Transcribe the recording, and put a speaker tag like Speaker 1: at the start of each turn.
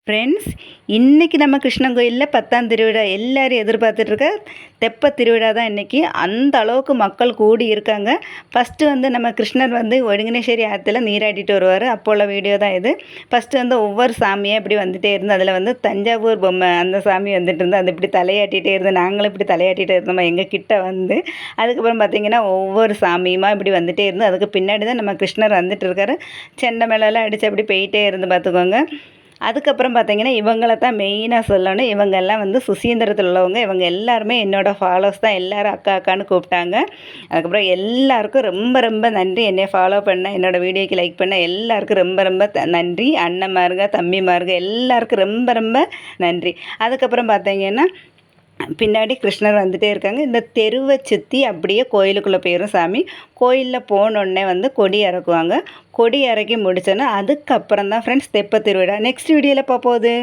Speaker 1: Friends, இன்றைக்கி நம்ம கிருஷ்ணன் கோயிலில் 10ஆம் திருவிழா எல்லோரும் எதிர்பார்த்துட்ருக்க தெப்பத் திருவிழா தான் இன்றைக்கி. அந்த அளவுக்கு மக்கள் கூடி இருக்காங்க. ஃபஸ்ட்டு நம்ம கிருஷ்ணர் ஒழுங்கினேஸ்வரி ஆற்றுல நீராடிட்டு வருவார். அப்போ உள்ள வீடியோ தான் இது. ஃபஸ்ட்டு ஒவ்வொரு சாமியாக இப்படி வந்துகிட்டே இருந்து அதில் தஞ்சாவூர் பொம்மை அந்த சாமி வந்துட்டு இருந்து அது இப்படி தலையாட்டிகிட்டே இருந்து நாங்களும் இப்படி தலையாட்டிகிட்டே இருந்தோம் எங்கள் கிட்ட அதுக்கப்புறம் பார்த்திங்கன்னா ஒவ்வொரு சாமியுமா இப்படி வந்துகிட்டே இருந்து அதுக்கு பின்னாடி தான் நம்ம கிருஷ்ணர் வந்துட்டு இருக்காரு. செண்டை மேளெல்லாம் அடித்து அப்படி போயிட்டே இருந்து பார்த்துக்கோங்க. அதுக்கப்புறம் பார்த்தீங்கன்னா இவங்கள தான் மெயினாக சொல்லணும். இவங்கெல்லாம் சுசீந்திரத்தில் உள்ளவங்க. இவங்க எல்லாருமே என்னோடய ஃபாலோஸ் தான். எல்லோரும் அக்கா அக்கான்னு கூப்பிட்டாங்க. அதுக்கப்புறம் எல்லாருக்கும் ரொம்ப ரொம்ப நன்றி. என்னை ஃபாலோ பண்ண, என்னோடய வீடியோக்கு லைக் பண்ண எல்லாருக்கும் ரொம்ப ரொம்ப நன்றி. அண்ணன்மாருங்க, தம்பிமாருங்க எல்லாருக்கும் ரொம்ப ரொம்ப நன்றி. அதுக்கப்புறம் பார்த்தீங்கன்னா பின்னாடி கிருஷ்ணர் வந்துகிட்டே இருக்காங்க. இந்த தெருவை சுற்றி அப்படியே கோயிலுக்குள்ளே போயிடும் சாமி. கோயிலில் போனோடனே கொடி இறக்குவாங்க. கொடி இறக்கி முடிச்சோன்னா அதுக்கப்புறம் தான் ஃப்ரெண்ட்ஸ் தெப்பத் திருவிழா. நெக்ஸ்ட் வீடியோவில் போகுது.